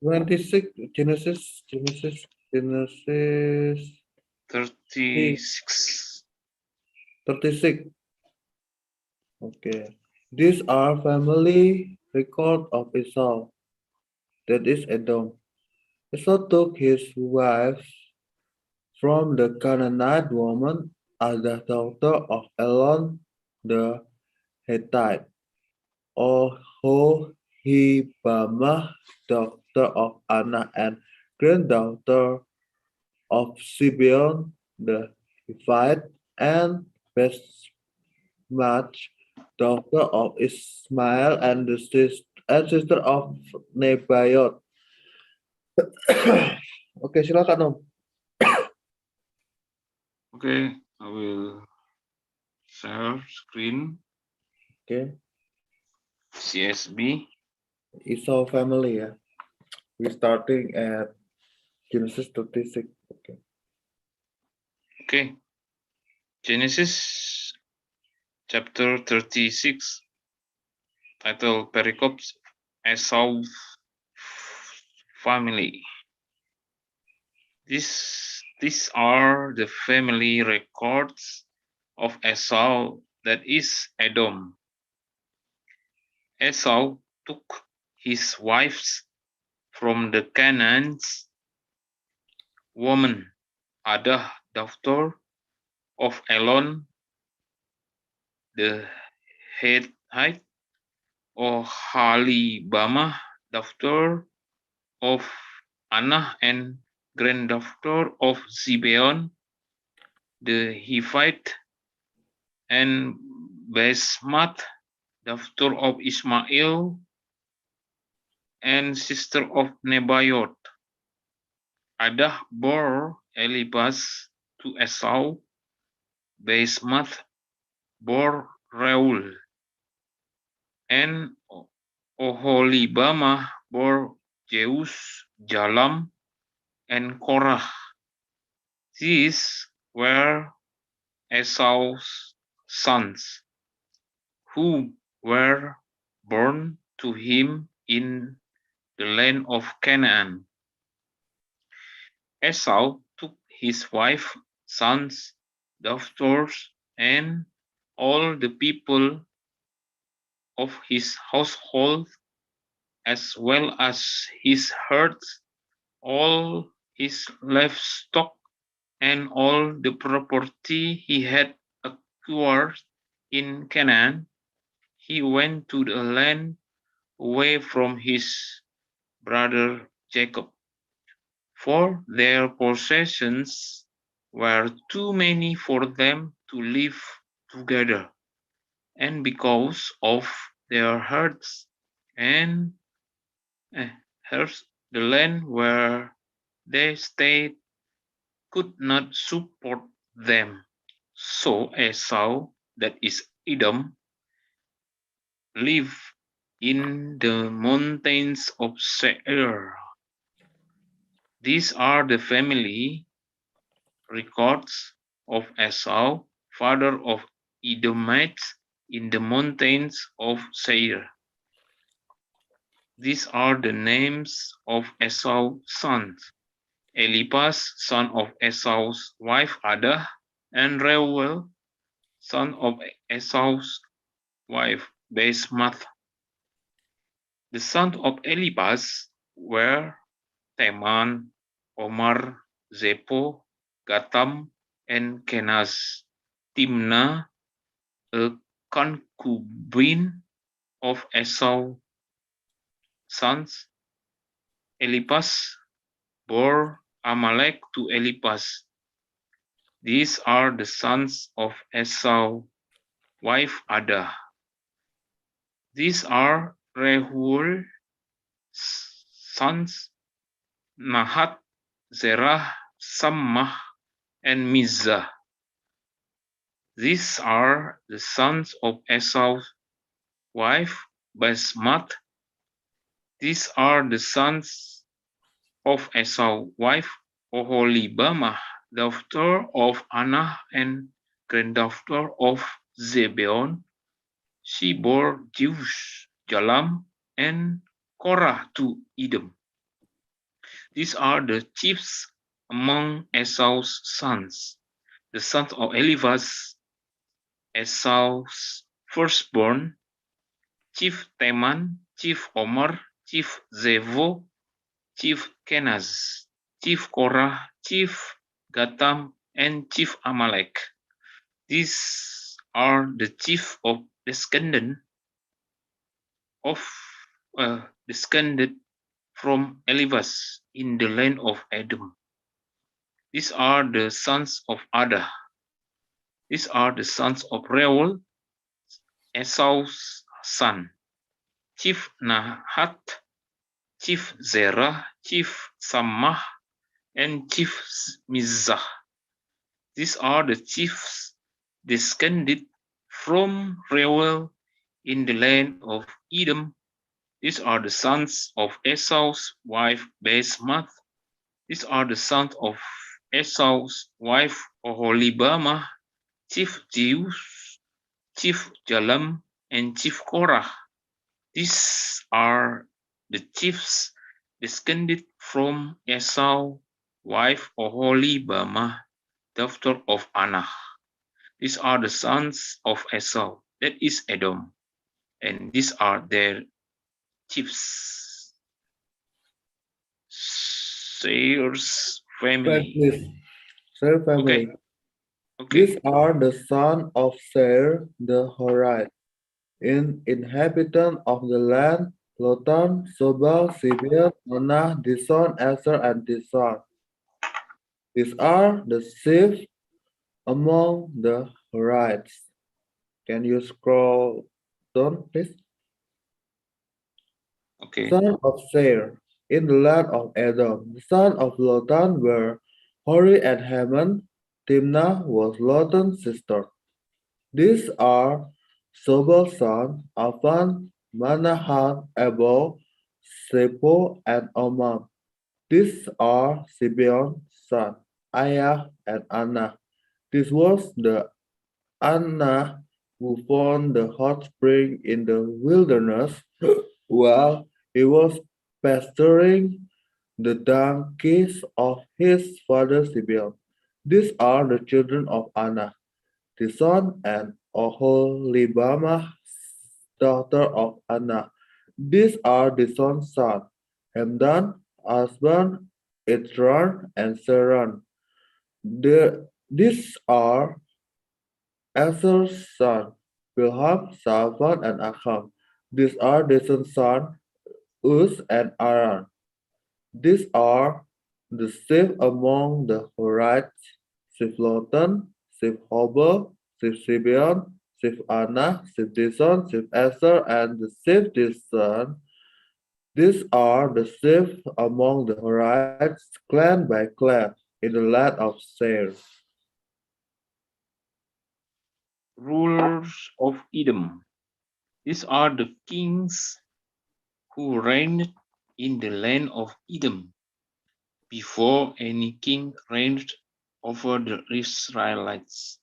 26 Genesis 36. 36. Okay. These are family record of Esau, that is Edom. Esau took his wives from the Canaanite woman as the daughter of Elon the Hittite, Oholibamah, daughter of Anna and granddaughter of Sibeon the Hivite, and Basemath, daughter of Ismail and sister of Nebaioth. Oke, silakan Om. Okay, I will share screen. Oke, CSB. Esau family ya. We starting at Genesis 36. Oke. Okay, Genesis chapter 36, title Pericops Esau family. These are the family records of Esau, that is Edom. Esau took his wives from the Canaanites woman, Ada, daughter of Elon the Hittite, Oholibamah, daughter of Anna and granddaughter of Zibeon the Hivite, and Basemath, daughter of Ismail and sister of Nebaioth. Ada bore Elibas to Esau. Basemath bore Reuel, and Oholibamah bore Jeus, Jalam, and Korah. These were Esau's sons, who were born to him in the land of Canaan. Esau took his wife, sons, daughters, and all the people of his household, as well as his herds, all his livestock, and all the property he had acquired in Canaan. He went to the land away from his brother Jacob, for their possessions were too many for them to live together, and because of their herds and herds, the land where they stayed could not support them. So Esau, that is Edom, lived in the mountains of Seir. These are the family records of Esau, father of Edomites, in the mountains of Seir. These are the names of Esau's sons: Eliphaz, son of Esau's wife Ada, and Reuel, son of Esau's wife Basemath. The sons of Eliphaz were Teman, Omar, Zepho, Gatam, and Kenaz. Timnah, a concubine of Esau's sons. Eliphaz bore Amalek to Eliphaz. These are the sons of Esau's wife Ada. These are Reuel's sons, Nahat, Zerah, Sammah, and Mizah. These are the sons of Esau's wife Basemath. These are the sons of Esau's wife Oholibamah, daughter of Anna and granddaughter of Zibeon. She bore Jeus, Jalam, and Korah to Edom. These are the chiefs among Esau's sons. The sons of Eliphaz, Esau's firstborn, Chief Teman, Chief Omar, Chief Zevo, Chief Kenaz, Chief Korah, Chief Gatam, and Chief Amalek. These are the chief of of descended from Eliphaz in the land of Edom. These are the sons of Ada. These are the sons of Reuel, Esau's son. Chief Nahat, Chief Zerah, Chief Sammah, and Chief Mizah. These are the chiefs descended from Reuel in the land of Edom. These are the sons of Esau's wife Basemath. These are the sons of Esau's wife Oholibamah, Chief Zeus, Chief Jalam, and Chief Korah. These are the chiefs descended from Esau's wife Oholibamah, daughter of Anah. These are the sons of Esau, that is Edom, and these are their chiefs. Seir's family. Please, Seir Okay, family. okay, These are the sons of Seir the Horite, inhabitant of the land, Lotan, Sobal, Sibeon, Anah, Dison, Eser, and Dison. These are the chiefs among the Horites. Can you scroll down, please? okay, Son of Seir, in the land of Edom. The sons of Lotan were Hori and Haman. Timnah was Lotan's sister. These are Sobal's sons, Avan, Manahath, Ebal, Sepo, and Omam. These are Sibeon's sons, Aya and Anna. This was the Anna who found the hot spring in the wilderness while he was pasturing the donkeys of his father Sibeon. These are the children of Anna, the son and Oholibamah, daughter of Anna. These are the son's sons, Hemdan, Asban, Itran, and Seran. These are Asher's sons, Bilham, Shaphan, and Acham. These are Dison's sons, Uz and Aran. These are the chief among the Horites, Shiflotan, Shifhobel, Shifshibeon, Shifana, Shifdison, Shifeser, and the Shifdison. These are the chief among the Horites, clan by clan, in the land of Seir. rulers of Edom. These are the kings who reigned in the land of Edom before any king reigned over the Israelites.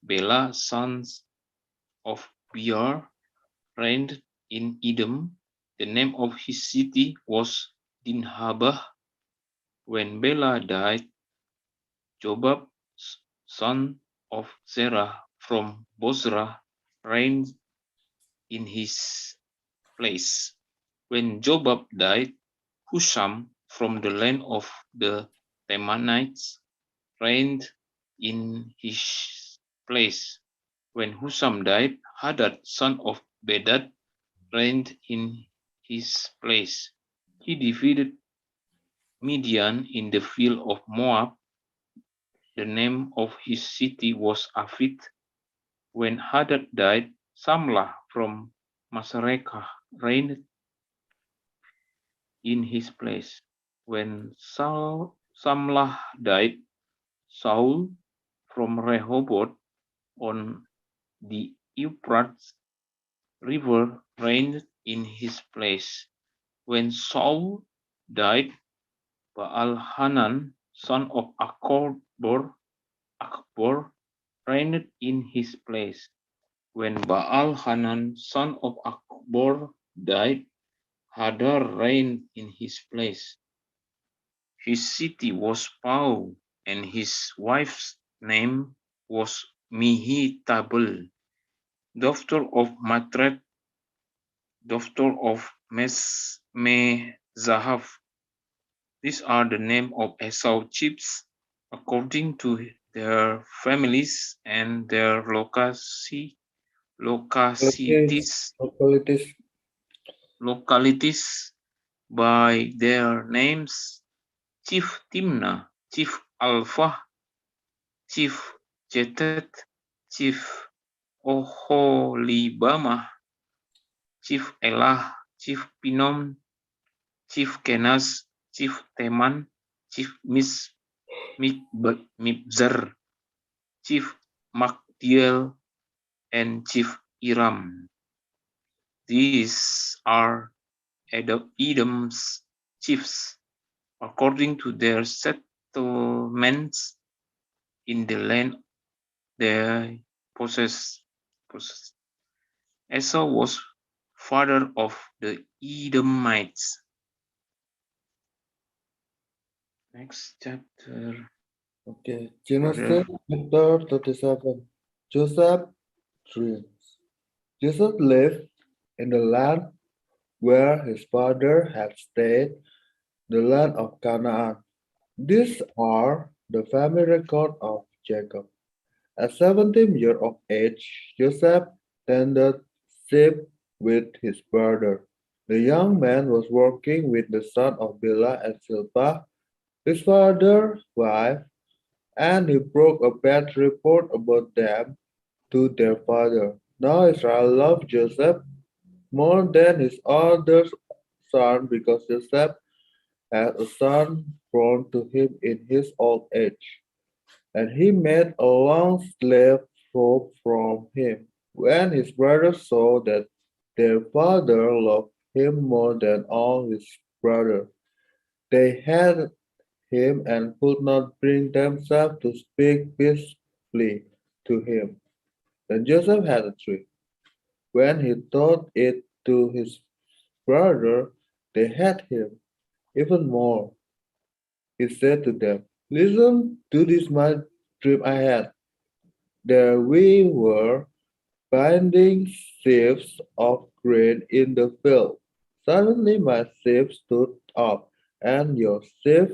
Bela, sons of Beor, reigned in Edom. The name of his city was Dinhabah. When Bela died, Jobab, son of Zerah from Bozrah, reigned in his place. When Jobab died, Husham from the land of the Temanites reigned in his place. When Husham died, Hadad, son of Bedad, reigned in his place. He defeated Midian in the field of Moab. The name of his city was Avith. When Hadad died, Samlah from Masrekah reigned in his place. When Samlah died, Saul from Rehoboth on the Euphrates River reigned in his place. When Saul died, Baal-Hanan, son of Akbor, reigned in his place. When Baal-Hanan, son of Akbor, died, Hadar reigned in his place. His city was Pau, and his wife's name was Mihitabel, daughter of Matred, daughter of Mezahav. These are the name of Esau chiefs according to their families and their Localities, localities, localities, localities by their names: Chief Timna, Chief Alpha, Chief Jetet, Chief Oholibamah, Chief Elah, Chief Pinom, Chief Kenas, Chief Teman, Chief Mibzar, Chief Magdiel, and Chief Iram. These are Edom's chiefs according to their settlements in the land they possess. possess. Esau was father of the Edomites. Next chapter, okay. brother. Genesis chapter 37. Joseph dreams. Joseph lived in the land where his father had stayed, the land of Canaan. These are the family record of Jacob. At 17 years of age, Joseph tended sheep with his brother. The young man was working with the son of Bilhah and Zilpah, his father's wife, and he broke a bad report about them to their father. Now Israel loved Joseph more than his other son because Joseph had a son born to him in his old age, and he made a long slave robe from him. When his brothers saw that their father loved him more than all his brothers, they hated him and could not bring themselves to speak peacefully to him. Then Joseph had a dream. When he told it to his brother, they hated him even more. He said to them, "Listen to this my dream I had. There we were binding sheaves of grain in the field. Suddenly my sheaf stood up, and your sheaf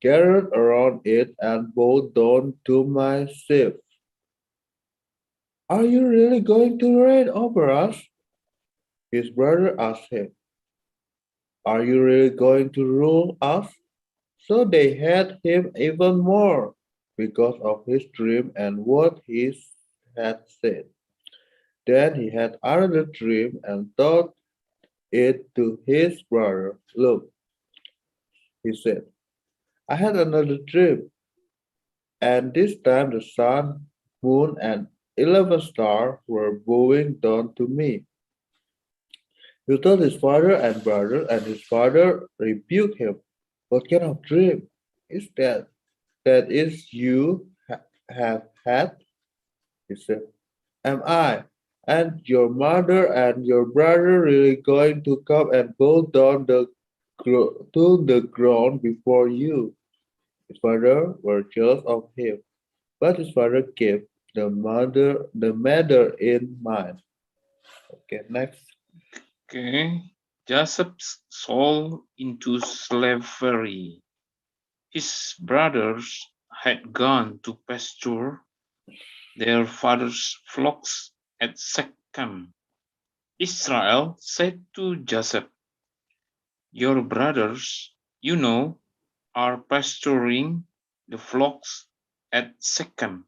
gathered around it and bowed down to my sheaf. Are you really going to reign over us?" His brother asked him. Are you really going to rule us? So they had him even more because of his dream and what he had said. Then he had another dream and told it to his brother. Look, he said, I had another dream, and this time the sun, moon, and 11 stars were bowing down to me. He told his father and brother, and his father rebuked him. What kind of dream is that? That is you have had? He said. Am I and your mother and your brother really going to come and bow down to the ground before you? His father were jealous of him, but his father kept the matter in mind. Okay, next. Okay. Joseph sold into slavery. His brothers had gone to pasture their father's flocks at Shechem. Israel said to Joseph, your brothers, you know, are pasturing the flocks at Shechem.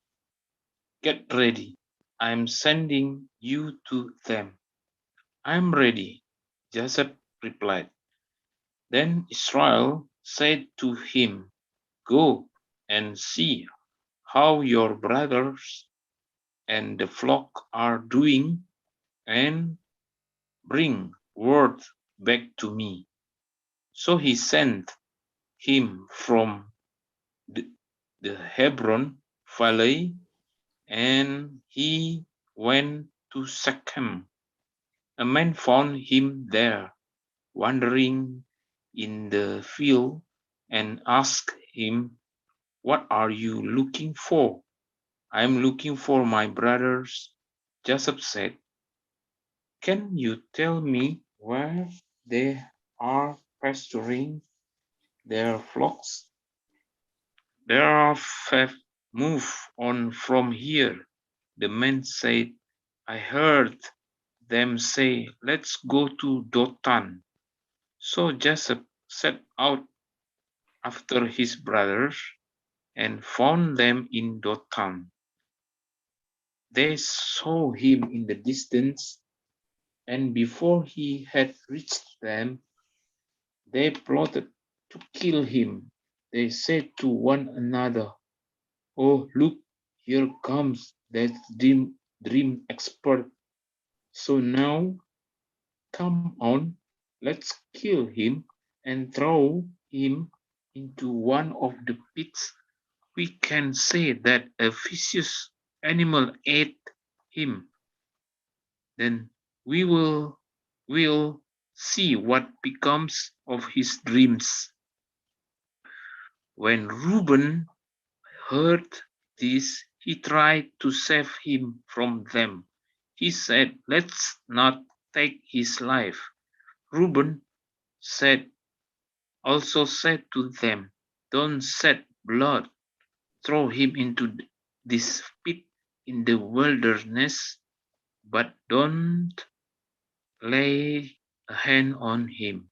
Get ready. I am sending you to them. I am ready, Joseph replied. Then Israel said to him, go and see how your brothers and the flock are doing, and bring word back to me. So he sent him from the, the Hebron valley, and he went to Shechem. A man found him there, wandering in the field, and asked him, "What are you looking for?" "I am looking for my brothers," Joseph said. "Can you tell me where they are pasturing their flocks?" "They are have moved on from here," the man said. "I heard them say, 'Let's go to Dothan.'" So Joseph set out after his brothers and found them in Dothan. They saw him in the distance, and before he had reached them, they plotted to kill him. They said to one another, "Oh, look, here comes that dream expert. So now, come on, let's kill him and throw him into one of the pits. We can say that a vicious animal ate him. Then we will see what becomes of his dreams." When Reuben heard this, he tried to save him from them. He said, "Let's not take his life." Reuben said also said to them, "Don't shed blood. Throw him into this pit in the wilderness, but don't lay a hand on him,"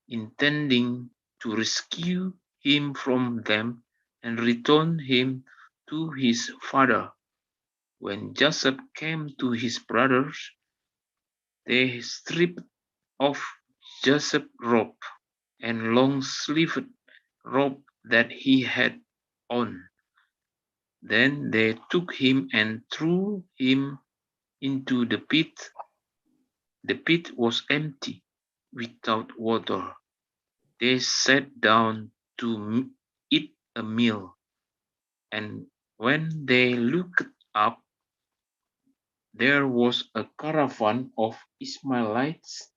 intending to rescue him from them and return him to his father. When Joseph came to his brothers, they stripped off Joseph's robe and long-sleeved robe that he had on. Then they took him and threw him into the pit. The pit was empty, without water. They sat down to eat a meal, and when they looked up, there was a caravan of Ishmaelites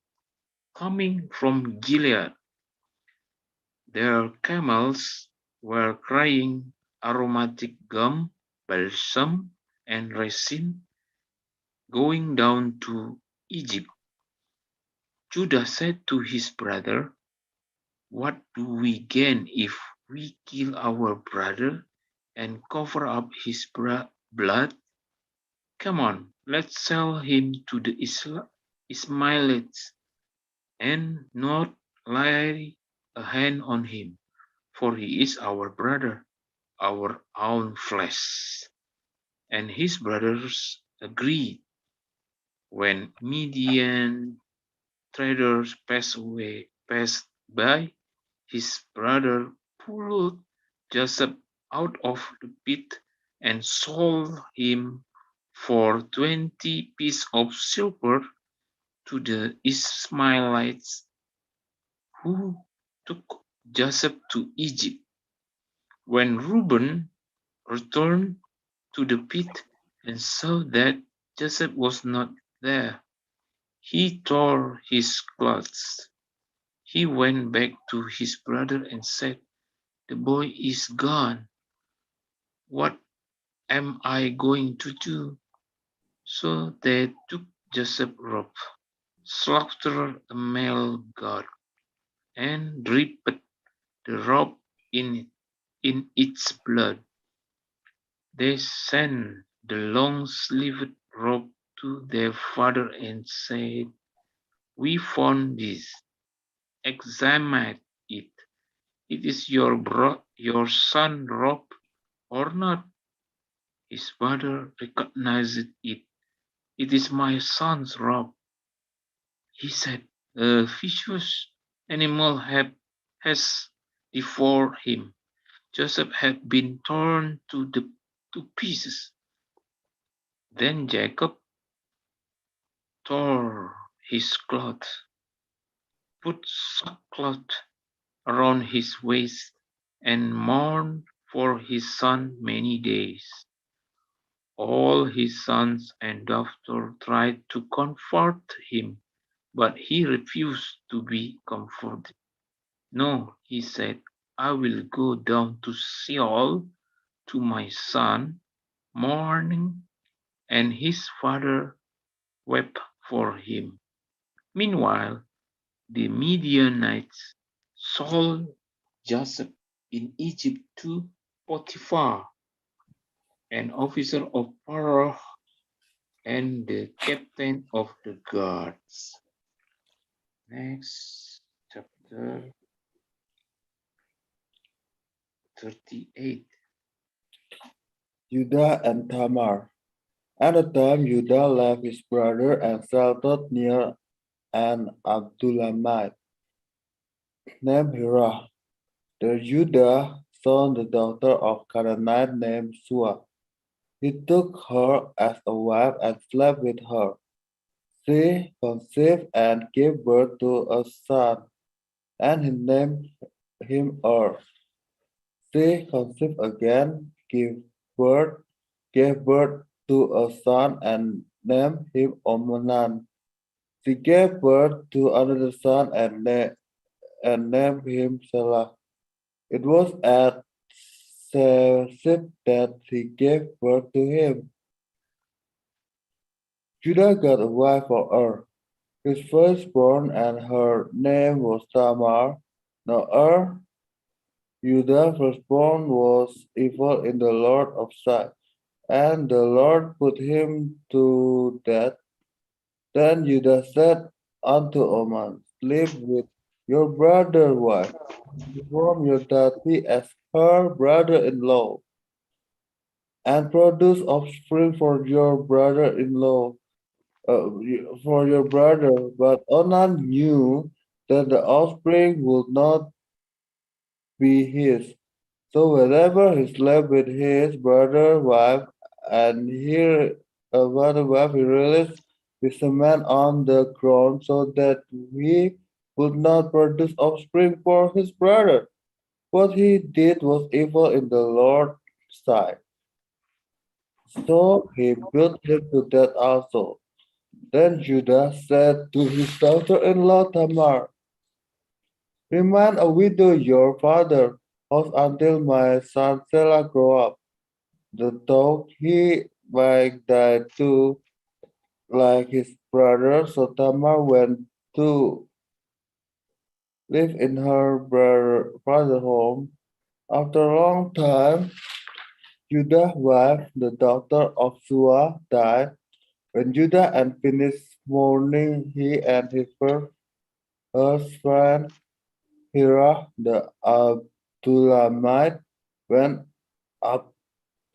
coming from Gilead. Their camels were carrying aromatic gum, balsam, and resin, going down to Egypt. Judah said to his brother, "What do we gain if we kill our brother and cover up his blood? Come on, let's sell him to the Ishmaelites and not lay a hand on him, for he is our brother, our own flesh." And his brothers agreed. When Midian traders passed by, his brother pulled Joseph out of the pit and sold him for 20 pieces of silver to the Ishmaelites, who took Joseph to Egypt. When Reuben returned to the pit and saw that Joseph was not there, he tore his clothes. He went back to his brother and said, "The boy is gone. What am I going to do?" So they took Joseph's robe, slaughtered a male goat, and dipped the robe in its blood. They sent the long-sleeved robe to their father and said, "We found this. Examine it. It is your son's robe or not?" His father recognized it. "It is my son's robe," he said. "A vicious animal has devoured him." Joseph had been torn to pieces. Then Jacob tore his clothes, put sackcloth around his waist, and mourned for his son many days. All his sons and daughters tried to comfort him, but he refused to be comforted. "No," he said, I will go down to Seoul to my son, mourning, and his father wept for him. Meanwhile, the Midianites sold Joseph in Egypt to Potiphar, an officer of Pharaoh and the captain of the guards. Next, chapter 38. Judah and Tamar. At the time Judah left his brother and settled near an Abdullamite named Hirah. The Judah saw the daughter of Canaanite named Shua. He took her as a wife and slept with her. She conceived and gave birth to a son, and he named him Er. She conceived again, gave birth to a son, and named him Onan. She gave birth to another son and named him Salah. It was at Seth that he gave birth to him. Judah got a wife for Er, his firstborn, and her name was Tamar. Now Judah's firstborn, was evil in the Lord of sight, and the Lord put him to death. Then Judah said unto Oman, Sleep with your brother's wife, perform your duty as her brother-in-law, and produce offspring uh, for your brother. But Onan knew that the offspring would not be his. So whenever he slept with his brother's wife, and brother wife, he released his man on the ground so that he would not produce offspring for his brother. What he did was evil in the Lord's sight. So he put him to death also. Then Judah said to his daughter-in-law Tamar, Remain a widow your father's house until my son Selah grow up. The dog he might die too, like his brother. So Tamar went to live in her father's home. After a long time, Judah's wife, the daughter of Shua, died. When Judah had finished mourning, he and his first husband, Hirah the Abdullamite, went up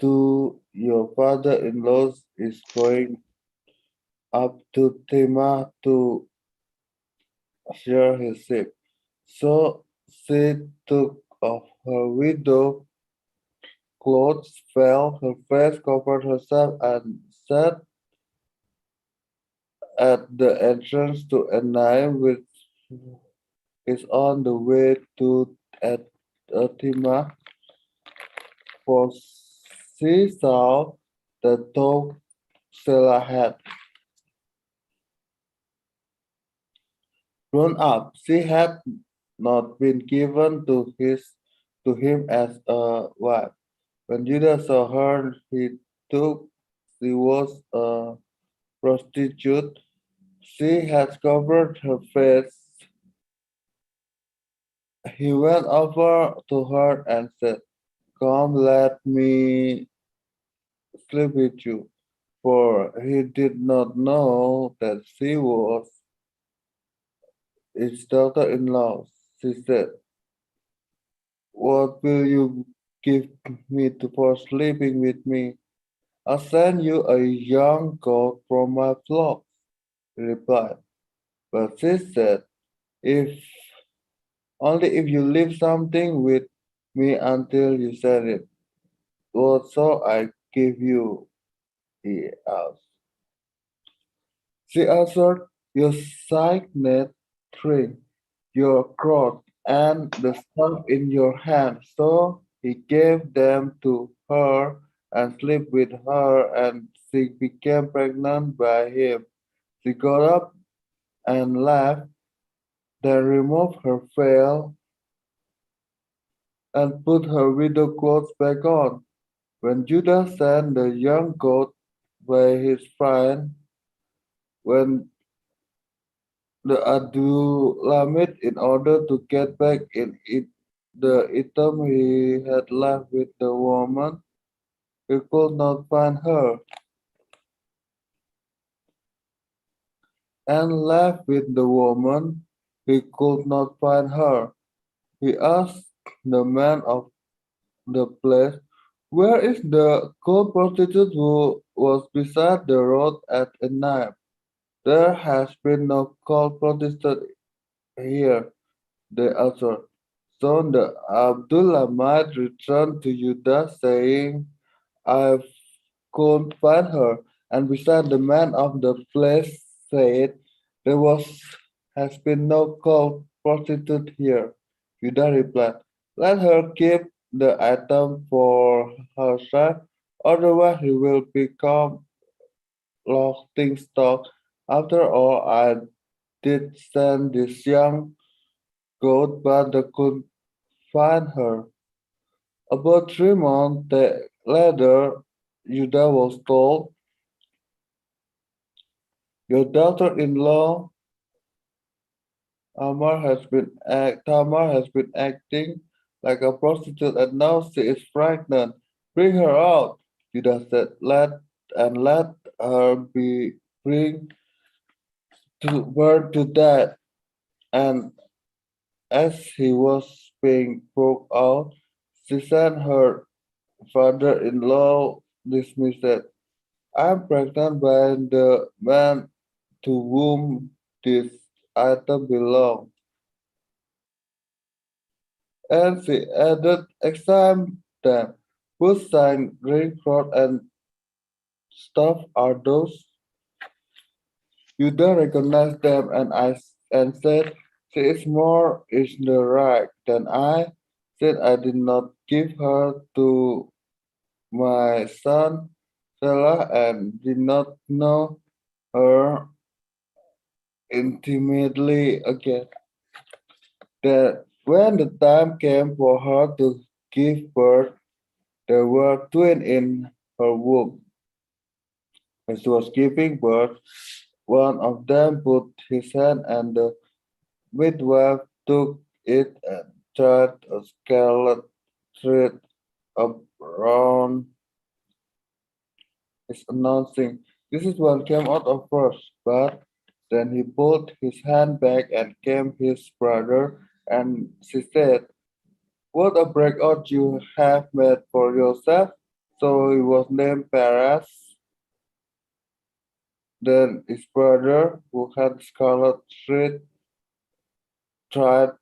to your father-in-law's is going up to Timah to share his sheep. So she took off her widow clothes, fell her face, covered herself, and sat at the entrance to Enai, which is on the way to at Timah, for she saw the dog Selah had grown up. She had not been given to him as a wife. When Judah saw her, he took she was a prostitute. She had covered her face. He went over to her and said, Come, let me sleep with you. For he did not know that she was his daughter-in-law. She said, What will you give me for sleeping with me? I'll send you a young goat from my flock, he replied. But she said, If only if you leave something with me until you send it. What shall I give you? He asked. She answered, Your signet ring, your cross, and the staff in your hand. So he gave them to her and slept with her, and she became pregnant by him. She got up and left, then removed her veil and put her widow clothes back on. When Judah sent the young goat by his friend, when the Adullamite in order to get back in it the item he had left with the woman, he could not find her, and left with the woman, he could not find her. He asked the man of the place, "Where is the cold prostitute who was beside the road at night?" "There has been no cold prostitute here," they answered. So the Abdullamite returned to Judah, saying, "I couldn't find her." And beside the man of the place said, "There has been no cold prostitute here." Judah replied, "Let her keep the item for herself, otherwise he will become laughing stock. After all, I did send this young goat, but I couldn't find her." About 3 months later, Judah was told, "Your daughter-in-law Tamar has been acting like a prostitute, and now she is pregnant. Bring her out." Judah said, let her be bring to birth to that." And as he was being brought out, she sent her father-in-law dismissed it. "I am pregnant by the man to whom this item belongs." And she added, "Examine them. Whose sign, green cloth, and stuff are those?" Judah recognized them, and said, "She is more in the right than I, since I did not give her to my son Selah and did not know her intimately again." That when the time came for her to give birth, there were twins in her womb. When she was giving birth, one of them put his hand, and the midwife took it and tied a scarlet thread around his, announcing, "This is what came out of first." But then he pulled his hand back and came his brother, and she said, "What a breakout you have made for yourself." So he was named Perez. Then his brother, who had scarlet thread tied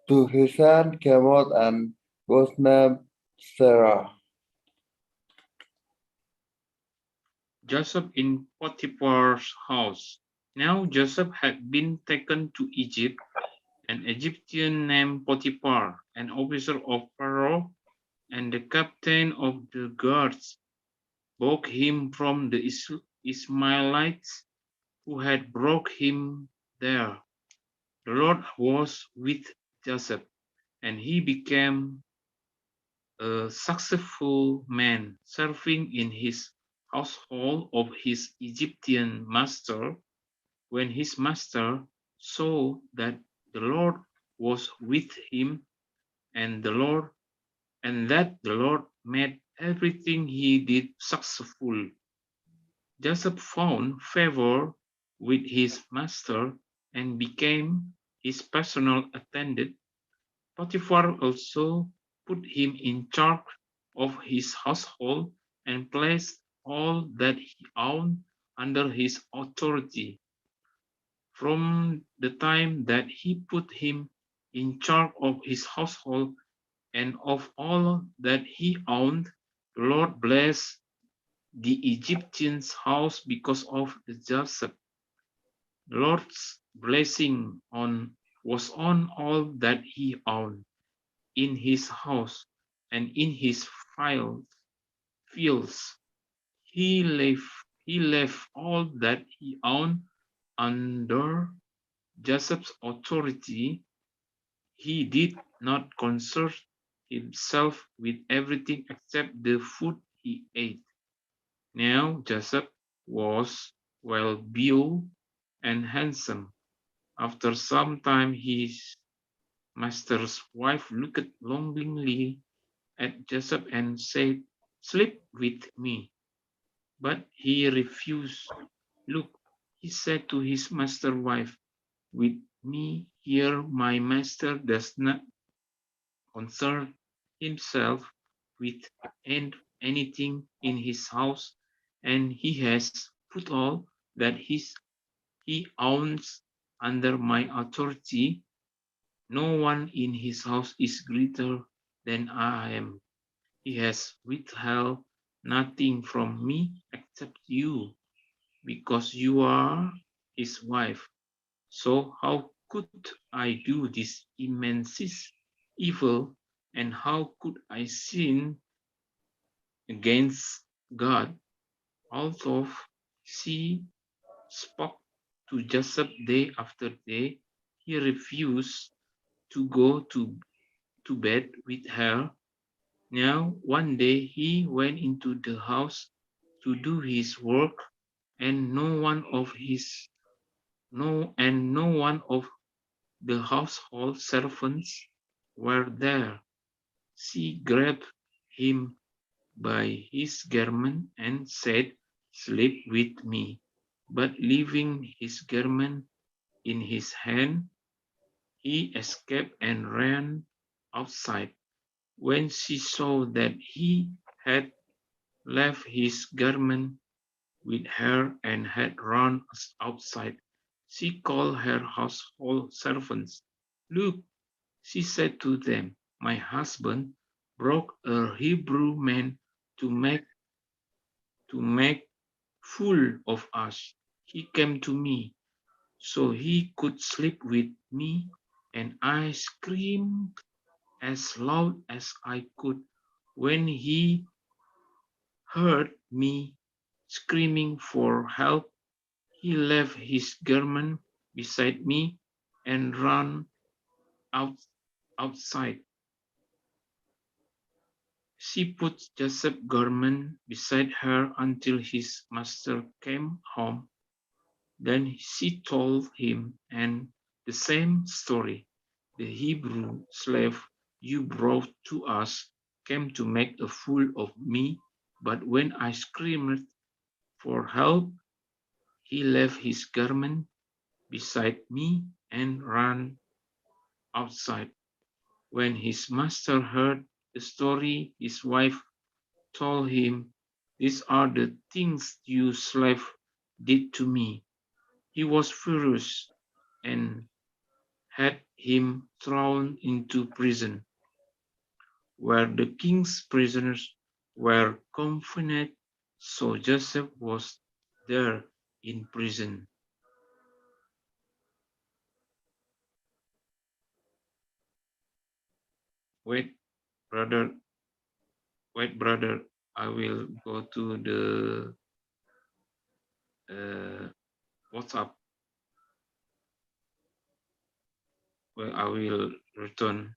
to his hand, came out and was named Sarah. Joseph in Potiphar's house. Now Joseph had been taken to Egypt. An Egyptian named Potiphar, an officer of Pharaoh and the captain of the guards, bought him from the Ishmaelites who had brought him there. The Lord was with Joseph, and he became a successful man, serving in his household of his Egyptian master. When his master saw that the Lord was with him, and the Lord and that the Lord made everything he did successful, Joseph found favor with his master and became his personal attendant. Potiphar also put him in charge of his household and placed all that he owned under his authority. From the time that he put him in charge of his household and of all that he owned, the Lord blessed the Egyptian's house because of the Joseph. The Lord's blessing was on all that he owned, in his house and in his fields. He left, he left all that he owned under Joseph's authority. He did not consult himself with everything except the food he ate. Now Joseph was well built and handsome. After some time, his master's wife looked longingly at Joseph and said, "Sleep with me." But he refused. "Look," he said to his master's wife, "with me here my master does not concern himself with anything in his house, and he has put all that he owns under my authority. No one in his house is greater than I am. He has withheld nothing from me except you, because you are his wife. So how could I do this immense evil, and how could I sin against God?" Although she spoke to Joseph day after day, he refused to go to bed with her. Now one day he went into the house to do his work, and no one of the household servants were there. She grabbed him by his garment and said, "Sleep with me." But leaving his garment in his hand, he escaped and ran outside. When she saw that he had left his garment with her and had run outside, she called her household servants. "Look," she said to them, "my husband broke a Hebrew man to make fool of us. He came to me so he could sleep with me, and I screamed as loud as I could. When he heard me screaming for help, he left his garment beside me and ran out outside. She put Joseph's garment beside her until his master came home. Then she told him and the same story. "The Hebrew slave you brought to us came to make a fool of me, but when I screamed for help, he left his garment beside me and ran outside." When his master heard the story, his wife told him, "These are the things your slave did to me." He was furious and had him thrown into prison, where the king's prisoners were confined. So Joseph was there in prison. Wait, brother, wait, brother, I will go to the WhatsApp where I will return.